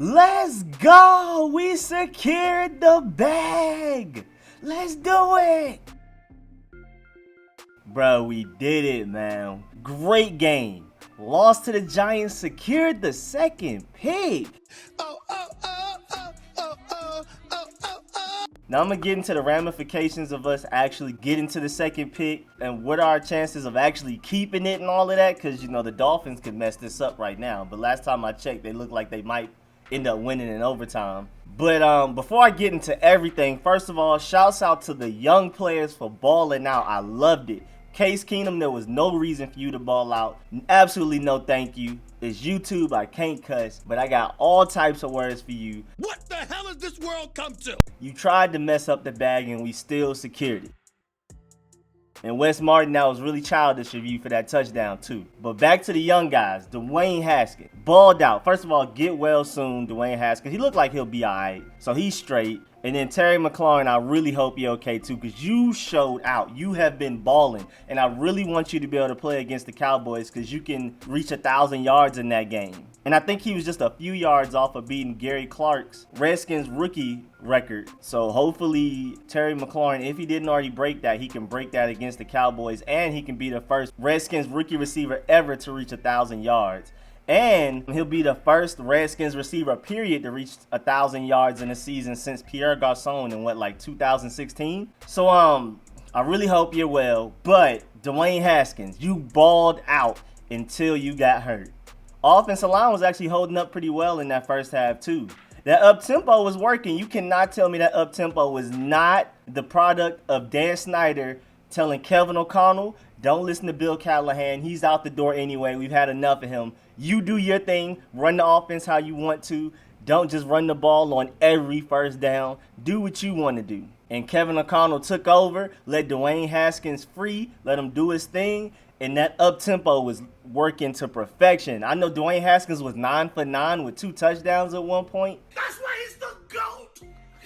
Let's go! We secured the bag! Let's do it! Bro, we did it, man. Great game. Lost to the Giants, secured the second pick. Now I'm going to get into the ramifications of us actually getting to the second pick and what are our chances of actually keeping it and all of that, because, you know, the Dolphins could mess this up right now. But last time I checked, they look like they might end up winning in overtime. But before I get into everything, first of all, shouts out to the young players for balling out. I loved it. Case Keenum, there was no reason for you to ball out. Absolutely no thank you. It's YouTube, I can't cuss, but I got all types of words for you. What the hell has this world come to? You tried to mess up the bag and we still secured it. And Wes Martin, that was really childish of you for that touchdown too. But back to the young guys, Dwayne Haskins, balled out. First of all, get well soon, Dwayne Haskins. He looked like he'll be all right, so he's straight. And then Terry McLaurin, I really hope you're okay too, because you showed out. You have been balling, and I really want you to be able to play against the Cowboys because you can reach 1,000 yards in that game. And I think he was just a few yards off of beating Gary Clark's Redskins rookie record. So hopefully Terry McLaurin, if he didn't already break that, he can break that against the Cowboys, and he can be the first Redskins rookie receiver ever to reach 1,000 yards. And he'll be the first Redskins receiver, period, to reach 1,000 yards in a season since Pierre Garçon in like 2016. So I really hope you're well. But Dwayne Haskins, you balled out until you got hurt. Offensive line was actually holding up pretty well in that first half too. That up-tempo was working. You cannot tell me that up-tempo was not the product of Dan Snyder telling Kevin O'Connell, don't listen to Bill Callahan. He's out the door anyway. We've had enough of him. You do your thing. Run the offense how you want to. Don't just run the ball on every first down. Do what you want to do. And Kevin O'Connell took over, let Dwayne Haskins free, let him do his thing, and that up-tempo was working to perfection. I know Dwayne Haskins was 9 for 9 with 2 touchdowns at one point. That's why he's the GOAT!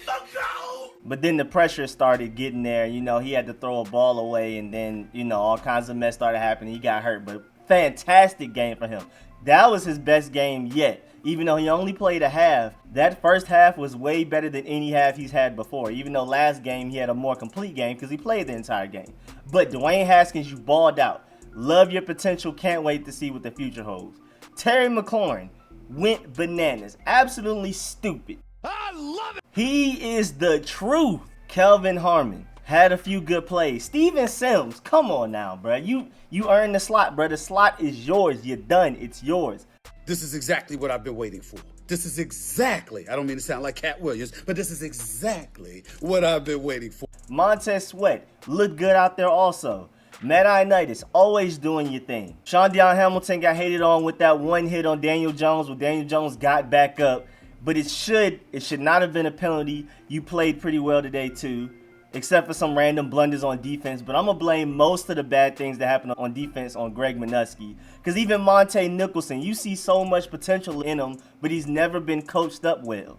The GOAT! But then the pressure started getting there. You know, he had to throw a ball away, and then, you know, all kinds of mess started happening. He got hurt, but fantastic game for him. That was his best game yet. Even though he only played a half, that first half was way better than any half he's had before. Even though last game he had a more complete game because he played the entire game. But Dwayne Haskins, you balled out. Love your potential. Can't wait to see what the future holds. Terry McLaurin went bananas. Absolutely stupid. I love it! He is the truth. Kelvin Harmon had a few good plays. Steven Sims, come on now, bro. You earned the slot, bro. The slot is yours. You're done. It's yours. This is exactly what I've been waiting for. This is exactly, I don't mean to sound like Cat Williams, but this is exactly what I've been waiting for. Montez Sweat looked good out there also. Matt Ioannidis, always doing your thing. Sean Deion Hamilton got hated on with that one hit on Daniel Jones where Daniel Jones got back up. But it should not have been a penalty. You played pretty well today too, except for some random blunders on defense. But I'm going to blame most of the bad things that happened on defense on Greg Minuski. Because even Monte Nicholson, you see so much potential in him, but he's never been coached up well.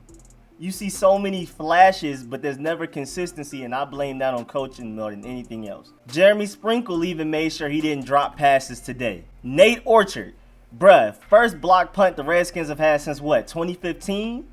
You see so many flashes, but there's never consistency, and I blame that on coaching more than anything else. Jeremy Sprinkle even made sure he didn't drop passes today. Nate Orchard, bruh, first block punt the Redskins have had since what, 2015?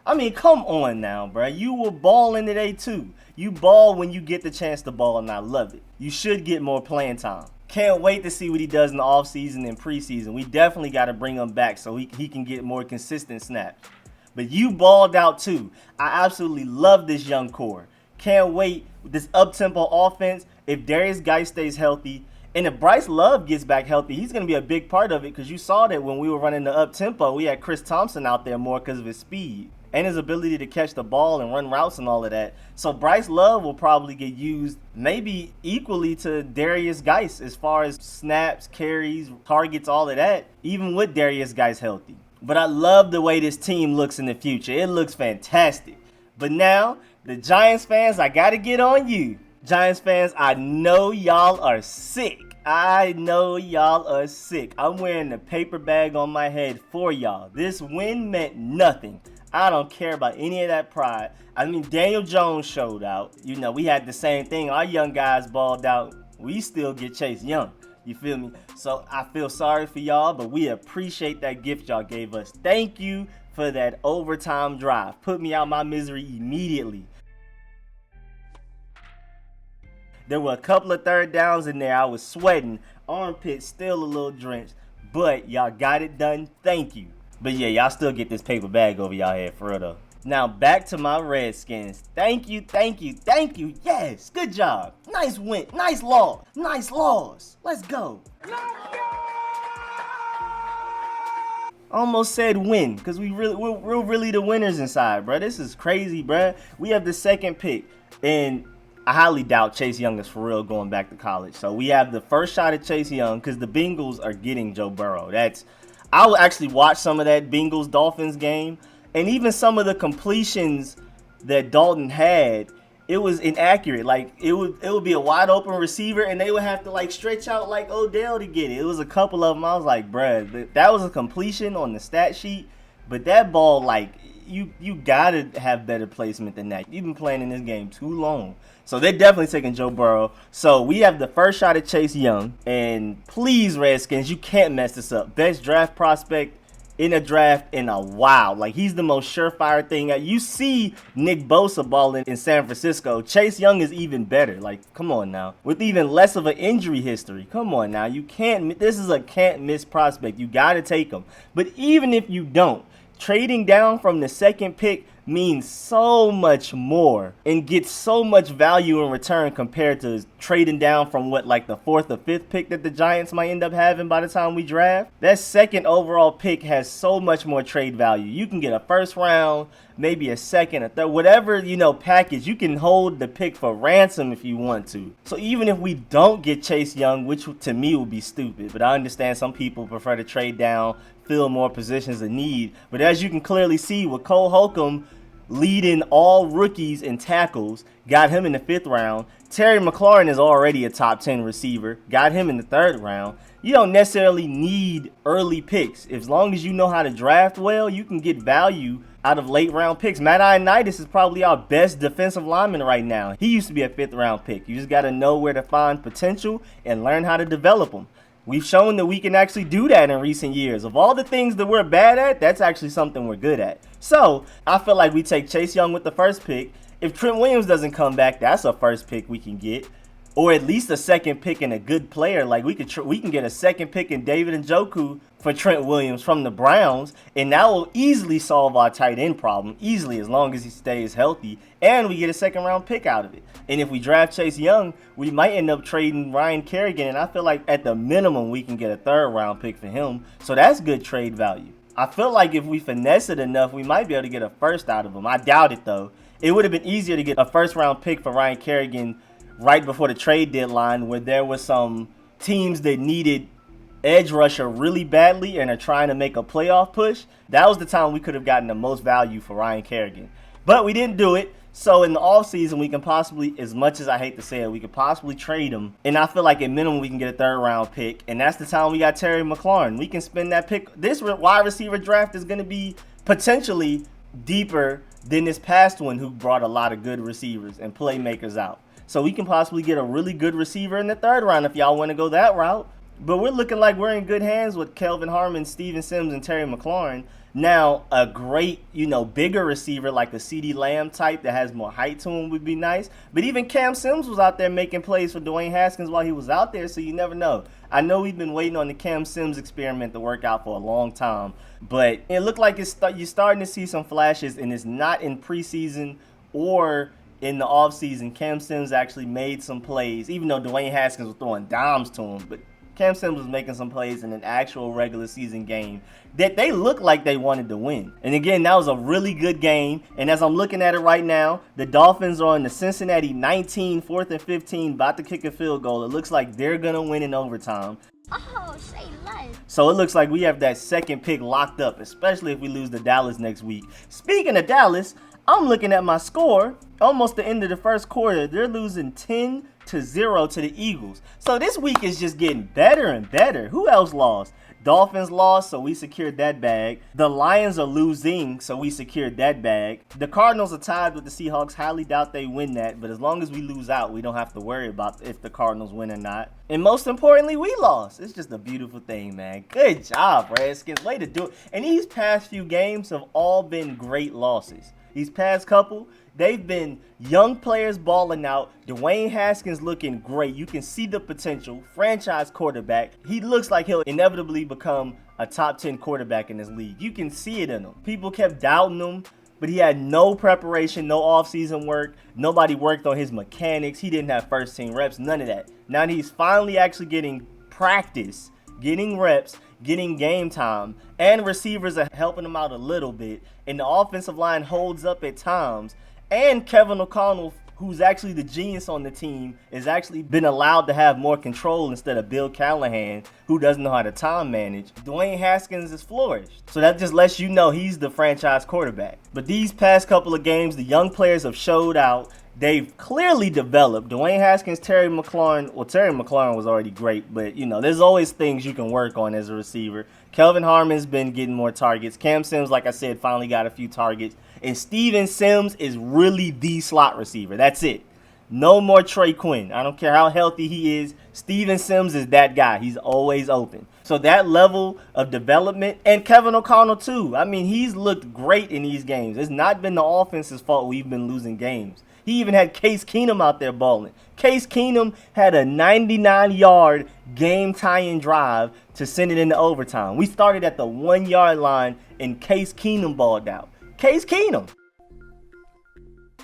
I mean, come on now, bruh. You were balling today too. You ball when you get the chance to ball, and I love it. You should get more playing time. Can't wait to see what he does in the offseason and preseason. We definitely got to bring him back so he can get more consistent snaps. But you balled out too. I absolutely love this young core. Can't wait with this up-tempo offense. If Darius Geis stays healthy, and if Bryce Love gets back healthy, he's going to be a big part of it because you saw that when we were running the up-tempo, we had Chris Thompson out there more because of his speed and his ability to catch the ball and run routes and all of that. So Bryce Love will probably get used maybe equally to Darius Geis as far as snaps, carries, targets, all of that, even with Darius Geis healthy. But I love the way this team looks in the future. It looks fantastic. But now, the Giants fans, I got to get on you. Giants fans, I know y'all are sick. I know y'all are sick. I'm wearing the paper bag on my head for y'all. This win meant nothing. I don't care about any of that pride. I mean, Daniel Jones showed out. You know, we had the same thing. Our young guys balled out. We still get Chase Young. You feel me? So I feel sorry for y'all, but we appreciate that gift y'all gave us. Thank you for that overtime drive. Put me out my misery immediately. There were a couple of third downs in there. I was sweating. Armpit still a little drenched. But y'all got it done. Thank you. But yeah, y'all still get this paper bag over y'all head for real though. Now back to my Redskins. Thank you, thank you, thank you. Yes, good job. Nice win. Nice loss. Nice loss. Let's go. Almost said win, because we're really the winners inside, bro. This is crazy, bro. We have the second pick, and I highly doubt Chase Young is for real going back to college. So we have the first shot at Chase Young because the Bengals are getting Joe Burrow. I will actually watch some of that Bengals-Dolphins game, and even some of the completions that Dalton had, it was inaccurate. Like it would be a wide open receiver, and they would have to like stretch out like Odell to get it. It was a couple of them. I was like, bruh, that was a completion on the stat sheet, but that ball, like you gotta have better placement than that. You've been playing in this game too long. So they're definitely taking Joe Burrow. So we have the first shot at Chase Young, and please, Redskins, you can't mess this up. Best draft prospect in a draft in a while. Like, he's the most surefire thing. You see Nick Bosa balling in San Francisco. Chase Young is even better. Like, come on now. With even less of an injury history. Come on now. You can't. This is a can't miss prospect. You got to take him. But even if you don't, trading down from the second pick means so much more and gets so much value in return compared to trading down from like the 4th or 5th pick that the Giants might end up having by the time we draft. That second overall pick has so much more trade value. You can get a first round, maybe a second, a third, whatever, package. You can hold the pick for ransom if you want to. So even if we don't get Chase Young, which to me would be stupid, but I understand some people prefer to trade down, fill more positions of need. But as you can clearly see with Cole Holcomb leading all rookies in tackles, got him in the 5th round. Terry McLaurin is already a top 10 receiver, got him in the 3rd round. You don't necessarily need early picks. As long as you know how to draft well, you can get value out of late round picks. Matt Ioannidis is probably our best defensive lineman right now. He used to be a 5th round pick. You just got to know where to find potential and learn how to develop them. We've shown that we can actually do that in recent years. Of all the things that we're bad at, that's actually something we're good at. So I feel like we take Chase Young with the first pick. If Trent Williams doesn't come back, that's a first pick we can get. Or at least a second pick and a good player. Like we can get a second pick in David Njoku for Trent Williams from the Browns, and that will easily solve our tight end problem, easily, as long as he stays healthy, and we get a 2nd round pick out of it. And if we draft Chase Young, we might end up trading Ryan Kerrigan, and I feel like at the minimum we can get a 3rd round pick for him, so that's good trade value. I feel like if we finesse it enough, we might be able to get a first out of him. I doubt it though. It would have been easier to get a 1st round pick for Ryan Kerrigan right before the trade deadline, where there were some teams that needed edge rusher really badly and are trying to make a playoff push. That was the time we could have gotten the most value for Ryan Kerrigan. But we didn't do it. So in the offseason, we can possibly, as much as I hate to say it, we could possibly trade him. And I feel like at minimum we can get a 3rd round pick. And that's the time we got Terry McLaurin. We can spend that pick. This wide receiver draft is going to be potentially deeper than this past one, who brought a lot of good receivers and playmakers out. So we can possibly get a really good receiver in the 3rd round if y'all want to go that route. But we're looking like we're in good hands with Kelvin Harmon, Steven Sims, and Terry McLaurin. Now, a great, bigger receiver like a CeeDee Lamb type that has more height to him would be nice. But even Cam Sims was out there making plays for Dwayne Haskins while he was out there, so you never know. I know we've been waiting on the Cam Sims experiment to work out for a long time. But it looked like you're starting to see some flashes, and it's not in preseason or in the offseason. Cam Sims actually made some plays, even though Dwayne Haskins was throwing dimes to him. But Cam Sims was making some plays in an actual regular season game that they looked like they wanted to win. And again, that was a really good game. And as I'm looking at it right now, the Dolphins are on the Cincinnati 19, 4th and 15, about to kick a field goal. It looks like they're going to win in overtime. Oh, say less. So it looks like we have that second pick locked up, especially if we lose to Dallas next week. Speaking of Dallas, I'm looking at my score. Almost the end of the first quarter, they're losing 10-0 to the Eagles. So this week is just getting better and better. Who else lost? Dolphins lost, so we secured that bag. The Lions are losing, so we secured that bag. The Cardinals are tied with the Seahawks. Highly doubt they win that, but as long as we lose out, we don't have to worry about if the Cardinals win or not. And most importantly, we lost. It's just a beautiful thing, man. Good job, Redskins. Way to do it. And these past few games have all been great losses. These past couple, they've been young players balling out. Dwayne Haskins looking great. You can see the potential. Franchise quarterback. He looks like he'll inevitably become a top 10 quarterback in this league. You can see it in him. People kept doubting him, but he had no preparation, no offseason work. Nobody worked on his mechanics. He didn't have first team reps, none of that. Now he's finally actually getting practice, getting reps, getting game time, and receivers are helping him out a little bit, and the offensive line holds up at times, and Kevin O'Connell, who's actually the genius on the team, has actually been allowed to have more control instead of Bill Callahan, who doesn't know how to time manage. Dwayne Haskins has flourished. So that just lets you know he's the franchise quarterback. But these past couple of games, the young players have showed out. They've clearly developed. Dwayne Haskins, Terry McLaurin was already great, but, there's always things you can work on as a receiver. Kelvin Harmon's been getting more targets. Cam Sims, like I said, finally got a few targets. And Steven Sims is really the slot receiver. That's it. No more Trey Quinn. I don't care how healthy he is. Steven Sims is that guy. He's always open. So that level of development, and Kevin O'Connell too. I mean, he's looked great in these games. It's not been the offense's fault we've been losing games. He even had Case Keenum out there balling. Case Keenum had a 99-yard game-tying drive to send it into overtime. We started at the 1-yard line, and Case Keenum balled out. Case Keenum.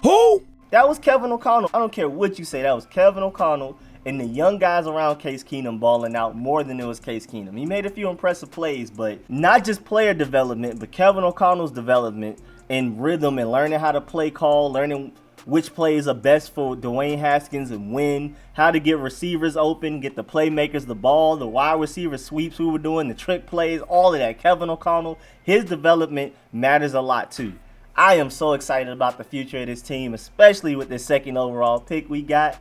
Who? That was Kevin O'Connell. I don't care what you say. That was Kevin O'Connell and the young guys around Case Keenum balling out more than it was Case Keenum. He made a few impressive plays, but not just player development, but Kevin O'Connell's development in rhythm and learning how to play call, learning which plays are best for Dwayne Haskins and when, how to get receivers open, get the playmakers the ball, the wide receiver sweeps we were doing, the trick plays, all of that. Kevin O'Connell, his development matters a lot too. I am so excited about the future of this team, especially with this second overall pick we got.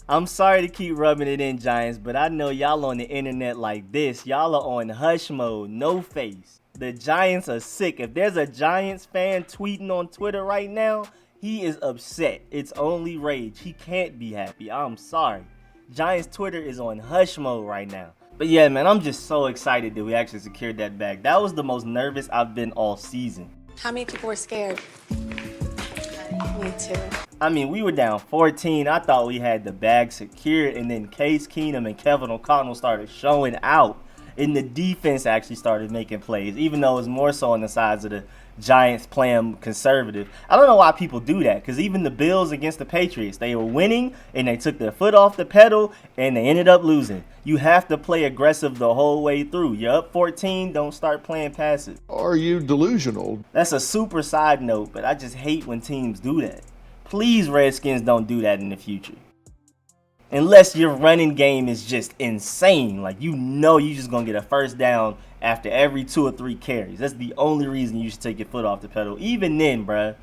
I'm sorry to keep rubbing it in, Giants, but I know y'all on the internet like this. Y'all are on hush mode, no face. The Giants are sick. If there's a Giants fan tweeting on Twitter right now, he is upset. It's only rage. He can't be happy. I'm sorry. Giants Twitter is on hush mode right now. But yeah, man, I'm just so excited that we actually secured that bag. That was the most nervous I've been all season. How many people were scared? Me too. I mean, we were down 14. I thought we had the bag secured, and then Case Keenum and Kevin O'Connell started showing out. And the defense actually started making plays, even though it was more so on the sides of the Giants playing conservative. I don't know why people do that, because even the Bills against the Patriots, they were winning, and they took their foot off the pedal, and they ended up losing. You have to play aggressive the whole way through. You're up 14, don't start playing passive. Are you delusional? That's a super side note, but I just hate when teams do that. Please, Redskins, don't do that in the future. Unless your running game is just insane. Like, you're just going to get a first down after every 2 or 3 carries. That's the only reason you should take your foot off the pedal. Even then, bruh,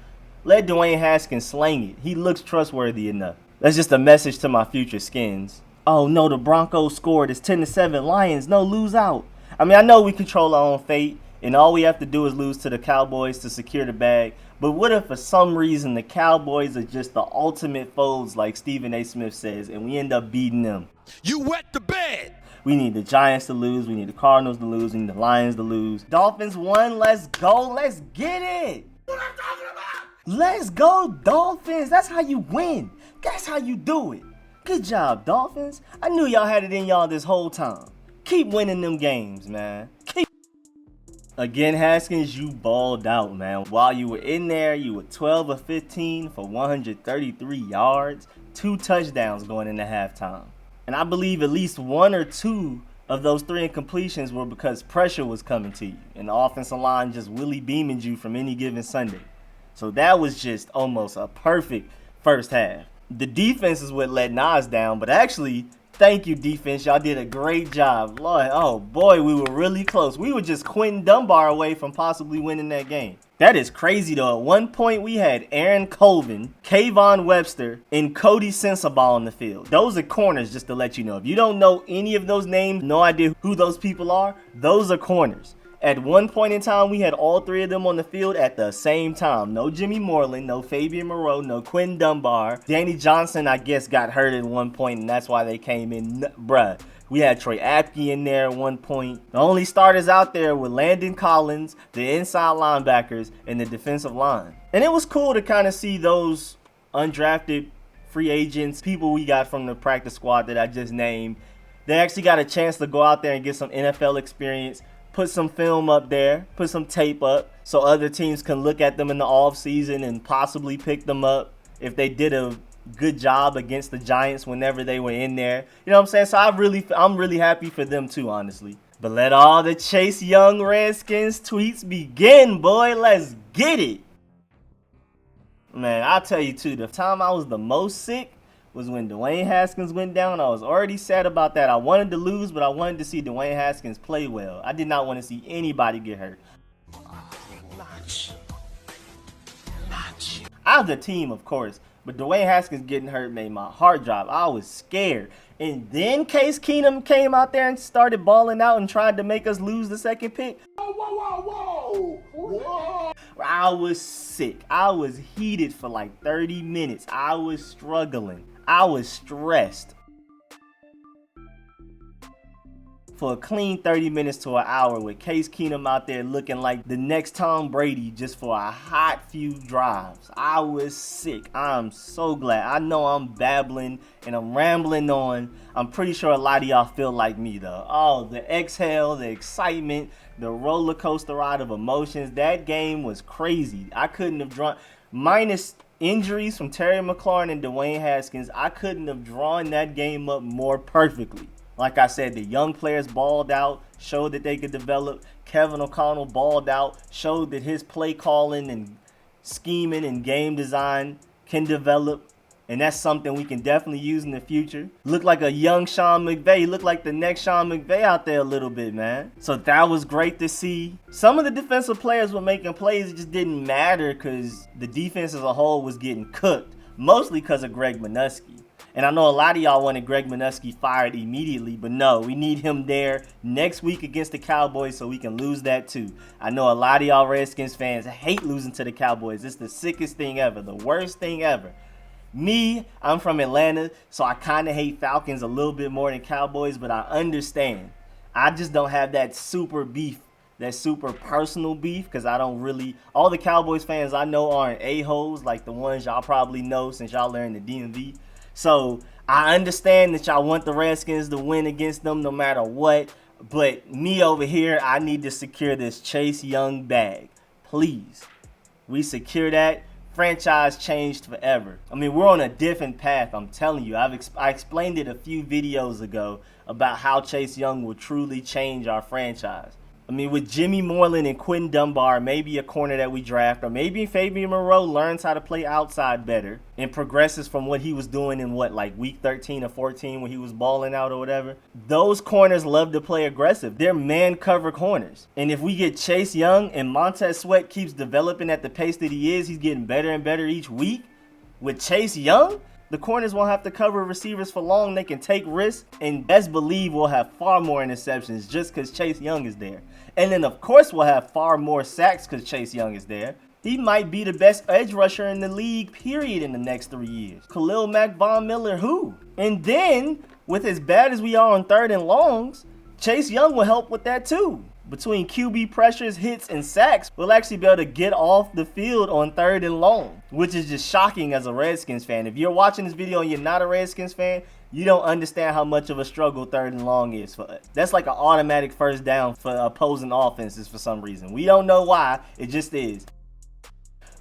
let Dwayne Haskins slang it. He looks trustworthy enough. That's just a message to my future skins. Oh, no, the Broncos scored. It's 10-7. Lions, no, lose out. I mean, I know we control our own fate, and all we have to do is lose to the Cowboys to secure the bag. But what if for some reason the Cowboys are just the ultimate foes, like Stephen A. Smith says, and we end up beating them? You wet the bed. We need the Giants to lose. We need the Cardinals to lose. We need the Lions to lose. Dolphins won. Let's go. Let's get it. What I'm talking about? Let's go, Dolphins. That's how you win. That's how you do it. Good job, Dolphins. I knew y'all had it in y'all this whole time. Keep winning them games, man. Again, Haskins, you balled out, man. While you were in there, you were 12 of 15 for 133 yards, 2 touchdowns going into halftime. And I believe at least 1 or 2 of those 3 incompletions were because pressure was coming to you, and the offensive line just Willie beamed you from any given Sunday. So that was just almost a perfect first half. The defense is what let Nas down, but actually, Thank you, defense. Y'all did a great job. Lord, oh boy, we were really close. We were just Quentin Dunbar away from possibly winning that game. That is crazy, though. At one point, we had Aaron Colvin, Kayvon Webster, and Cody Sensabaugh on the field. Those are corners, just to let you know. If you don't know any of those names, no idea who those people are, those are corners. At one point in time, we had all three of them on the field at the same time. No Jimmy Moreland, no Fabian Moreau, no Quentin Dunbar. Danny Johnson, I guess, got hurt at one point, and that's why they came in. Bruh. We had Troy Apke in there at one point. The only starters out there were Landon Collins, the inside linebackers, and the defensive line. And it was cool to kind of see those undrafted free agents, people we got from the practice squad that I just named. They actually got a chance to go out there and get some NFL experience, put some film up there, put some tape up, so other teams can look at them in the offseason and possibly pick them up if they did a good job against the Giants whenever they were in there. You know what I'm saying? So I'm really happy for them too, honestly. But let all the Chase Young Redskins tweets begin, boy. Let's get it. Man, I'll tell you too, the time I was the most sick was when Dwayne Haskins went down. I was already sad about that. I wanted to lose, but I wanted to see Dwayne Haskins play well. I did not want to see anybody get hurt. I have the team, of course, but Dwayne Haskins getting hurt made my heart drop. I was scared. And then Case Keenum came out there and started balling out and tried to make us lose the second pick. Whoa. I was sick. I was heated for like 30 minutes. I was struggling. I was stressed. For a clean 30 minutes to an hour with Case Keenum out there looking like the next Tom Brady just for a hot few drives. I was sick. I'm so glad. I know I'm babbling and I'm rambling on. I'm pretty sure a lot of y'all feel like me though. Oh, the exhale, the excitement, the roller coaster ride of emotions. That game was crazy. I couldn't have drawn, minus injuries from Terry McLaurin and Dwayne Haskins, I couldn't have drawn that game up more perfectly. Like I said, the young players balled out, showed that they could develop. Kevin O'Connell balled out, showed that his play calling and scheming and game design can develop. And that's something we can definitely use in the future. Looked like a young Sean McVay. He looked like the next Sean McVay out there a little bit, man. So that was great to see. Some of the defensive players were making plays. It just didn't matter because the defense as a whole was getting cooked. Mostly because of Greg Minuski. And I know a lot of y'all wanted Greg Minuski fired immediately, but no, we need him there next week against the Cowboys so we can lose that too. I know a lot of y'all Redskins fans hate losing to the Cowboys. It's the sickest thing ever, the worst thing ever. Me, I'm from Atlanta, so I kind of hate Falcons a little bit more than Cowboys, but I understand. I just don't have that super beef, that super personal beef, because I don't really, all the Cowboys fans I know aren't a-holes like the ones y'all probably know since y'all are in the DMV. So I understand that y'all want the Redskins to win against them no matter what. But me over here, I need to secure this Chase Young bag. Please. We secure that. Franchise changed forever. I mean, we're on a different path, I'm telling you. I explained it a few videos ago about how Chase Young will truly change our franchise. I mean, with Jimmy Moreland and Quentin Dunbar, maybe a corner that we draft, or maybe Fabian Moreau learns how to play outside better and progresses from what he was doing in like week 13 or 14 when he was balling out or whatever. Those corners love to play aggressive. They're man-cover corners. And if we get Chase Young and Montez Sweat keeps developing at the pace that he is, he's getting better and better each week. With Chase Young, the corners won't have to cover receivers for long. They can take risks, and best believe we'll have far more interceptions just because Chase Young is there. And then, of course, we'll have far more sacks because Chase Young is there. He might be the best edge rusher in the league, period, in the next 3 years. Khalil Mack, Von Miller, who? And then, with as bad as we are on 3rd and longs, Chase Young will help with that too. Between QB pressures, hits, and sacks, we'll actually be able to get off the field on 3rd and long, which is just shocking as a Redskins fan. If you're watching this video and you're not a Redskins fan, you don't understand how much of a struggle 3rd and long is for us. That's like an automatic first down for opposing offenses for some reason. We don't know why, it just is.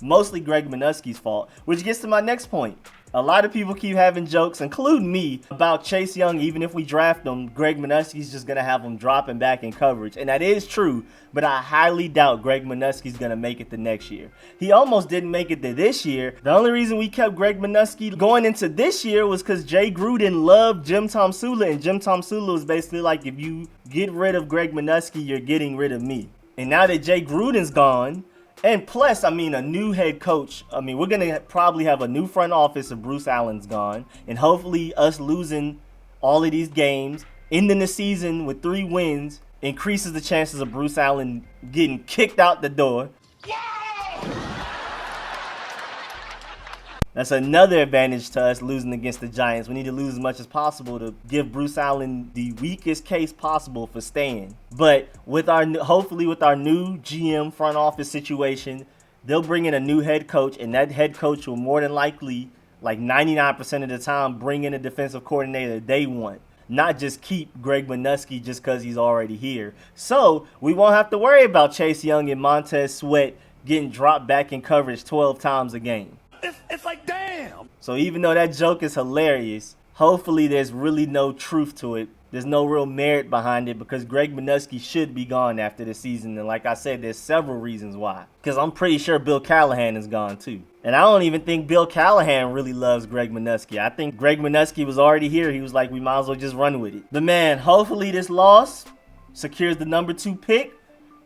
Mostly Greg Minuski's fault, which gets to my next point. A lot of people keep having jokes, including me, about Chase Young. Even if we draft him, Greg Minuski's just going to have him dropping back in coverage. And that is true, but I highly doubt Greg Minuski's going to make it the next year. He almost didn't make it to this year. The only reason we kept Greg Minuski going into this year was because Jay Gruden loved Jim Tomsula, and Jim Tomsula was basically like, if you get rid of Greg Minuski, you're getting rid of me. And now that Jay Gruden's gone, and plus, a new head coach. We're going to probably have a new front office if Bruce Allen's gone. And hopefully us losing all of these games, ending the season with 3 wins, increases the chances of Bruce Allen getting kicked out the door. That's another advantage to us losing against the Giants. We need to lose as much as possible to give Bruce Allen the weakest case possible for staying. But hopefully with our new GM front office situation, they'll bring in a new head coach, and that head coach will more than likely, like 99% of the time, bring in a defensive coordinator they want. Not just keep Greg Minuski just because he's already here. So we won't have to worry about Chase Young and Montez Sweat getting dropped back in coverage 12 times a game. It's like, damn. So even though that joke is hilarious, hopefully there's really no truth to it. There's no real merit behind it, because Greg Minuski should be gone after the season. And like I said, there's several reasons why. Because I'm pretty sure Bill Callahan is gone too. And I don't even think Bill Callahan really loves Greg Minuski. I think Greg Minuski was already here. He was like, we might as well just run with it. But man, hopefully this loss secures the number 2 pick.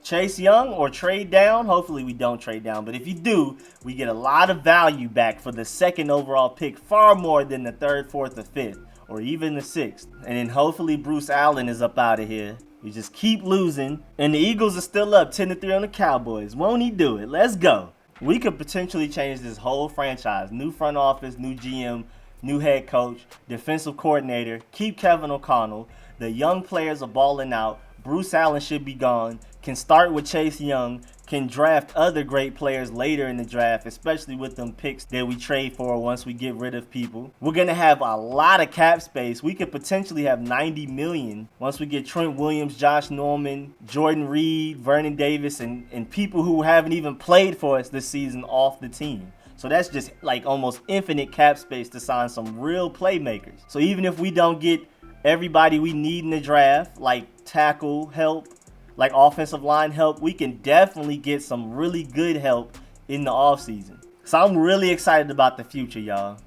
Chase Young, or trade down. Hopefully we don't trade down, but if you do, we get a lot of value back for the 2nd overall pick, far more than the 3rd, 4th, or 5th, or even the 6th. And then hopefully Bruce Allen is up out of here. We just keep losing, and the Eagles are still up 10-3 on the Cowboys. Won't he do it? Let's go. We could potentially change this whole franchise. New front office, new GM, new head coach, defensive coordinator, keep Kevin O'Connell. The young players are balling out. Bruce Allen should be gone. Can start with Chase Young, can draft other great players later in the draft, especially with them picks that we trade for once we get rid of people. We're going to have a lot of cap space. We could potentially have $90 million once we get Trent Williams, Josh Norman, Jordan Reed, Vernon Davis, and people who haven't even played for us this season off the team. So that's just like almost infinite cap space to sign some real playmakers. So even if we don't get everybody we need in the draft, like tackle help, like offensive line help, we can definitely get some really good help in the offseason. So I'm really excited about the future, y'all.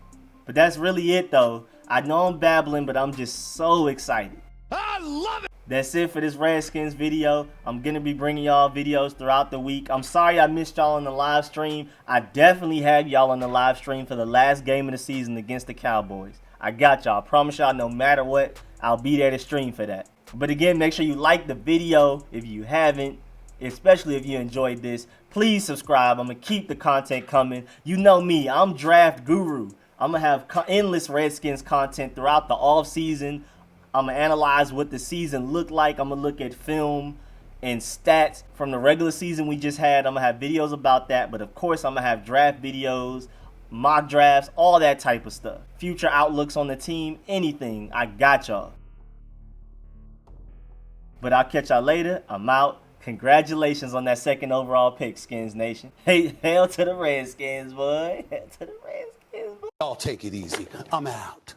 But that's really it, though. I know I'm babbling, but I'm just so excited. I love it. That's it for this Redskins video. I'm going to be bringing y'all videos throughout the week. I'm sorry I missed y'all on the live stream. I definitely had y'all on the live stream for the last game of the season against the Cowboys. I got y'all. I promise y'all, no matter what, I'll be there to stream for that. But again, make sure you like the video if you haven't, especially if you enjoyed this. Please subscribe. I'm going to keep the content coming. You know me, I'm draft guru. I'm going to have endless Redskins content throughout the offseason. I'm going to analyze what the season looked like. I'm going to look at film and stats from the regular season we just had. I'm going to have videos about that. But of course, I'm going to have draft videos, mock drafts, all that type of stuff. Future outlooks on the team, anything. I got y'all. But I'll catch y'all later. I'm out. Congratulations on that 2nd overall pick, Skins Nation. Hey, hail to the Redskins, boy. Hail to the Redskins, boy. Y'all take it easy. I'm out.